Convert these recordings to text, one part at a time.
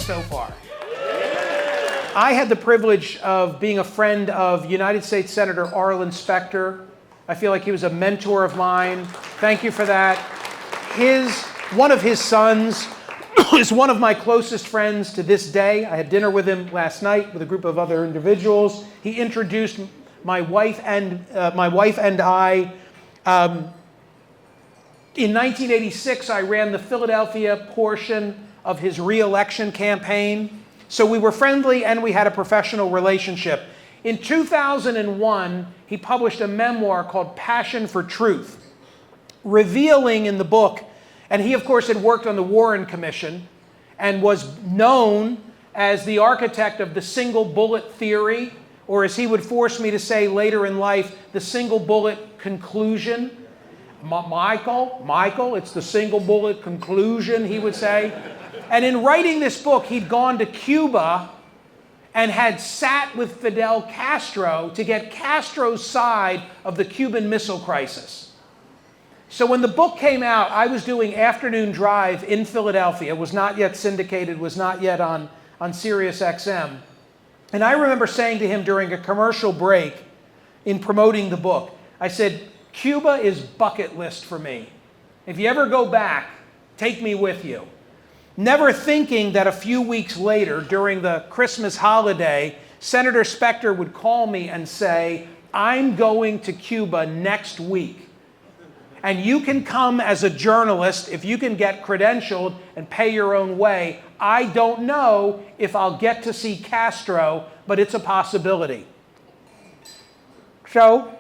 so far. I had the privilege of being a friend of United States Senator Arlen Specter. I feel like he was a mentor of mine. Thank you for that. One of his sons is one of my closest friends to this day. I had dinner with him last night with a group of other individuals. He introduced my wife and I. In 1986, I ran the Philadelphia portion of his re-election campaign. So we were friendly and we had a professional relationship. In 2001, he published a memoir called Passion for Truth, revealing in the book, and he of course had worked on the Warren Commission and was known as the architect of the single bullet theory, or as he would force me to say later in life, the single bullet conclusion. Michael, it's the single bullet conclusion, he would say. And in writing this book, he'd gone to Cuba and had sat with Fidel Castro to get Castro's side of the Cuban Missile Crisis. So when the book came out, I was doing afternoon drive in Philadelphia. It was not yet syndicated, was not yet on Sirius XM. And I remember saying to him during a commercial break in promoting the book, I said, Cuba is bucket list for me. If you ever go back, take me with you. Never thinking that a few weeks later, during the Christmas holiday, Senator Specter would call me and say, I'm going to Cuba next week. And you can come as a journalist if you can get credentialed and pay your own way. I don't know if I'll get to see Castro, but it's a possibility. So,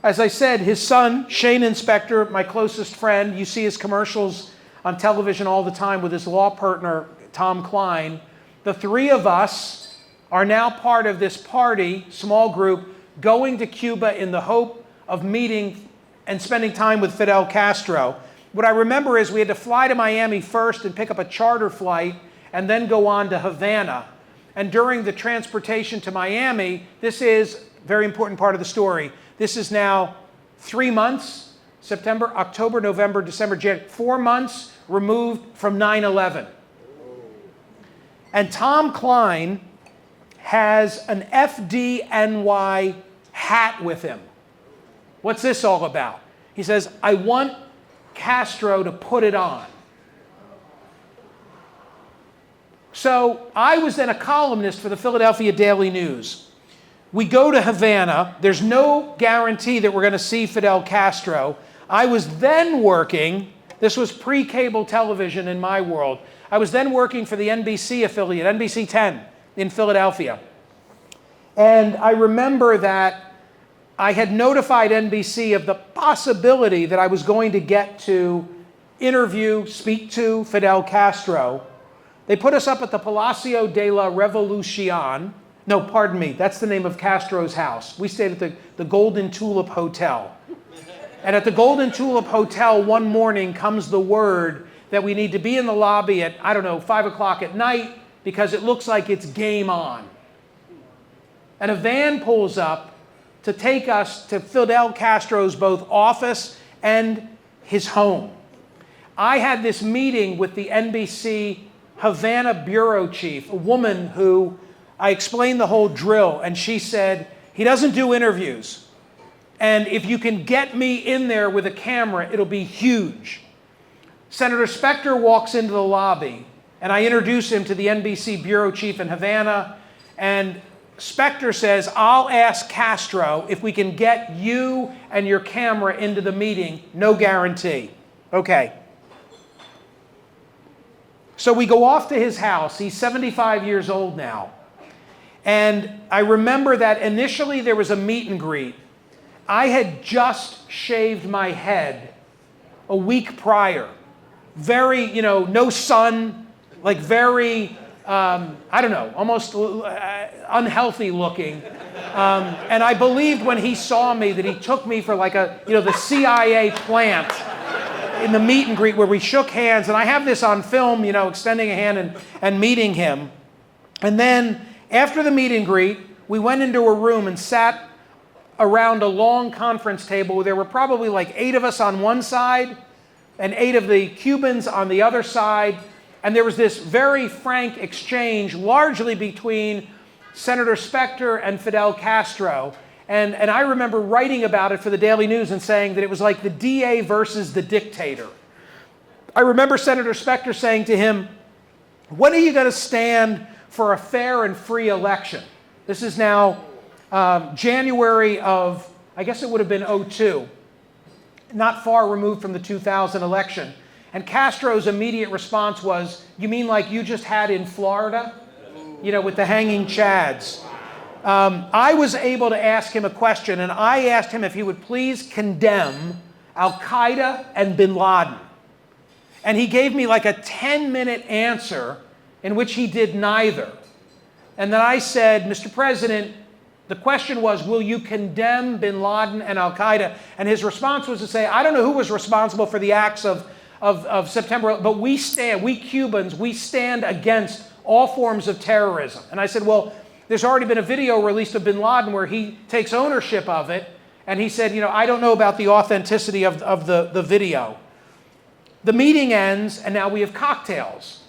as I said, his son, Shane Specter, my closest friend, you see his commercials on television all the time with his law partner, Tom Klein. The three of us are now part of this party, small group, going to Cuba in the hope of meeting and spending time with Fidel Castro. What I remember is we had to fly to Miami first and pick up a charter flight and then go on to Havana. And during the transportation to Miami, this is a very important part of the story. This is now 3 months, September, October, November, December, January, 4 months removed from 9/11. And Tom Klein has an FDNY hat with him. What's this all about? He says, I want Castro to put it on. So I was then a columnist for the Philadelphia Daily News. We go to Havana. There's no guarantee that we're going to see Fidel Castro. I was then working, this was pre-cable television in my world, I was then working for the NBC affiliate, NBC 10 in Philadelphia. And I remember that I had notified NBC of the possibility that I was going to get to interview, speak to Fidel Castro. They put us up at the Palacio de la Revolucion. No, pardon me, that's the name of Castro's house. We stayed at the Golden Tulip Hotel. And at the Golden Tulip Hotel one morning comes the word that we need to be in the lobby at, 5 o'clock at night because it looks like it's game on. And a van pulls up to take us to Fidel Castro's both office and his home. I had this meeting with the NBC Havana bureau chief, a woman who I explained the whole drill, and she said, he doesn't do interviews. And if you can get me in there with a camera, it'll be huge. Senator Specter walks into the lobby, and I introduce him to the NBC bureau chief in Havana, and Specter says, I'll ask Castro if we can get you and your camera into the meeting. No guarantee. Okay. So we go off to his house. He's 75 years old now. And I remember that initially there was a meet and greet. I had just shaved my head a week prior. Very, no sun, like very, almost unhealthy looking. And I believed when he saw me that he took me for like the CIA plant in the meet and greet where we shook hands. And I have this on film, extending a hand and meeting him. And then after the meet and greet, we went into a room and sat around a long conference table where there were probably like 8 of us on one side and 8 of the Cubans on the other side. And there was this very frank exchange, largely between Senator Specter and Fidel Castro. And I remember writing about it for the Daily News and saying that it was like the DA versus the dictator. I remember Senator Specter saying to him, when are you going to stand for a fair and free election? This is now January of, I guess it would have been '02, not far removed from the 2000 election. And Castro's immediate response was, you mean like you just had in Florida? You know, with the hanging chads. I was able to ask him a question, and I asked him if he would please condemn Al-Qaeda and bin Laden. And he gave me like a 10-minute answer in which he did neither. And then I said, Mr. President, the question was, will you condemn bin Laden and Al-Qaeda? And his response was to say, I don't know who was responsible for the acts of September, but we Cubans, we stand against all forms of terrorism. And I said, well, there's already been a video released of bin Laden where he takes ownership of it. And he said, you know, I don't know about the authenticity of the video. The meeting ends, and now we have cocktails.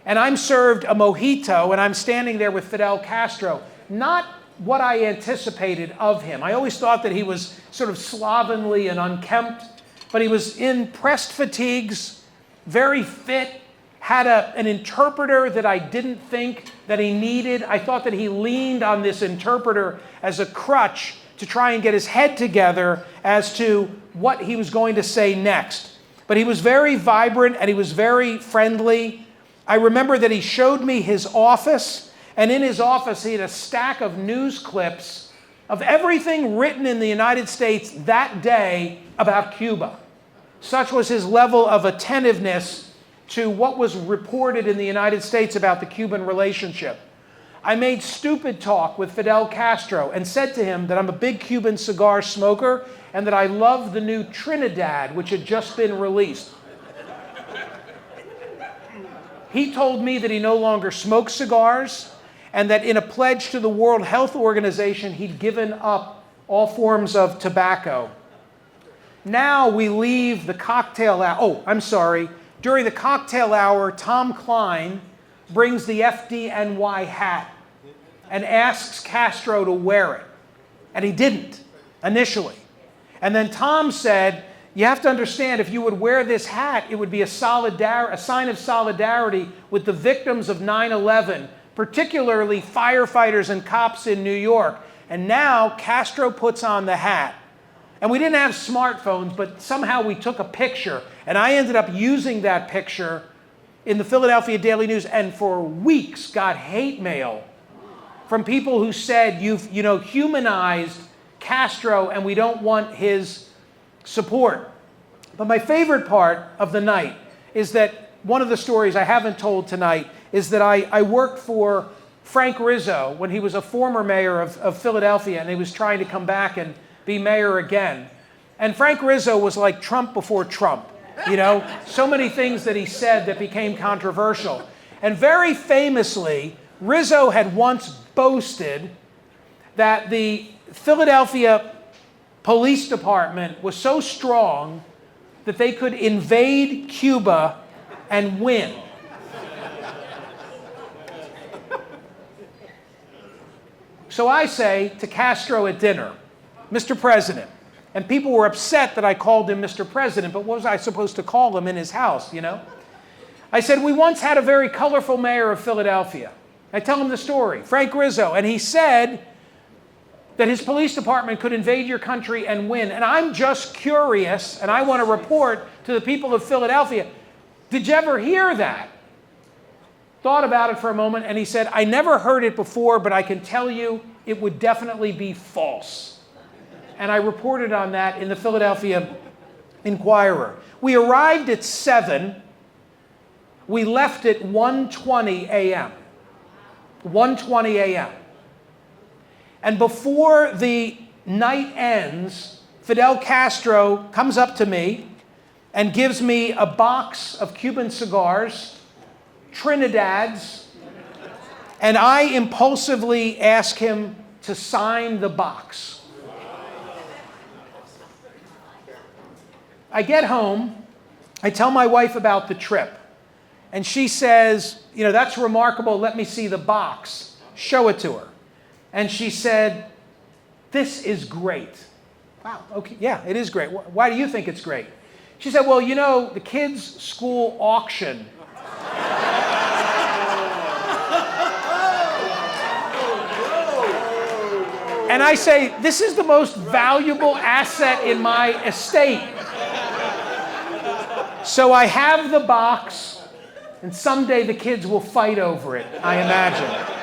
And I'm served a mojito, and I'm standing there with Fidel Castro. Not what I anticipated of him. I always thought that he was sort of slovenly and unkempt, but he was in pressed fatigues, very fit, had an interpreter that I didn't think that he needed. I thought that he leaned on this interpreter as a crutch to try and get his head together as to what he was going to say next. But he was very vibrant and he was very friendly. I remember that he showed me his office, and in his office he had a stack of news clips of everything written in the United States that day about Cuba. Such was his level of attentiveness to what was reported in the United States about the Cuban relationship. I made stupid talk with Fidel Castro and said to him that I'm a big Cuban cigar smoker and that I love the new Trinidad, which had just been released. He told me that he no longer smokes cigars and that in a pledge to the World Health Organization, he'd given up all forms of tobacco. Now we leave the cocktail hour. Oh, I'm sorry. During the cocktail hour, Tom Klein brings the FDNY hat and asks Castro to wear it. And he didn't, initially. And then Tom said, you have to understand, if you would wear this hat, it would be a sign of solidarity with the victims of 9/11, particularly firefighters and cops in New York. And now Castro puts on the hat. And we didn't have smartphones, but somehow we took a picture. And I ended up using that picture in the Philadelphia Daily News, and for weeks got hate mail from people who said, you've humanized Castro and we don't want his support. But my favorite part of the night is that one of the stories I haven't told tonight is that I worked for Frank Rizzo when he was a former mayor of Philadelphia, and he was trying to come back and be mayor again. And Frank Rizzo was like Trump before Trump. So many things that he said that became controversial. And very famously, Rizzo had once boasted that the Philadelphia Police Department was so strong that they could invade Cuba and win. So I say to Castro at dinner, Mr. President, and people were upset that I called him Mr. President, but what was I supposed to call him in his house, I said, we once had a very colorful mayor of Philadelphia. I tell him the story, Frank Rizzo, and he said that his police department could invade your country and win. And I'm just curious, and I want to report to the people of Philadelphia, did you ever hear that? Thought about it for a moment, and he said, I never heard it before, but I can tell you it would definitely be false. And I reported on that in the Philadelphia Inquirer. We arrived at 7. We left at 1:20 a.m. 1:20 a.m. And before the night ends, Fidel Castro comes up to me and gives me a box of Cuban cigars, Trinidad's, and I impulsively ask him to sign the box. I get home, I tell my wife about the trip, And she says, you know, that's remarkable. Let me see the box. Show it to her. And she said, this is great. Wow, okay, yeah, it is great. Why do you think it's great? She said, well, you know, the kids' school auction. And I say, this is the most valuable asset in my estate. So I have the box, and someday the kids will fight over it, I imagine.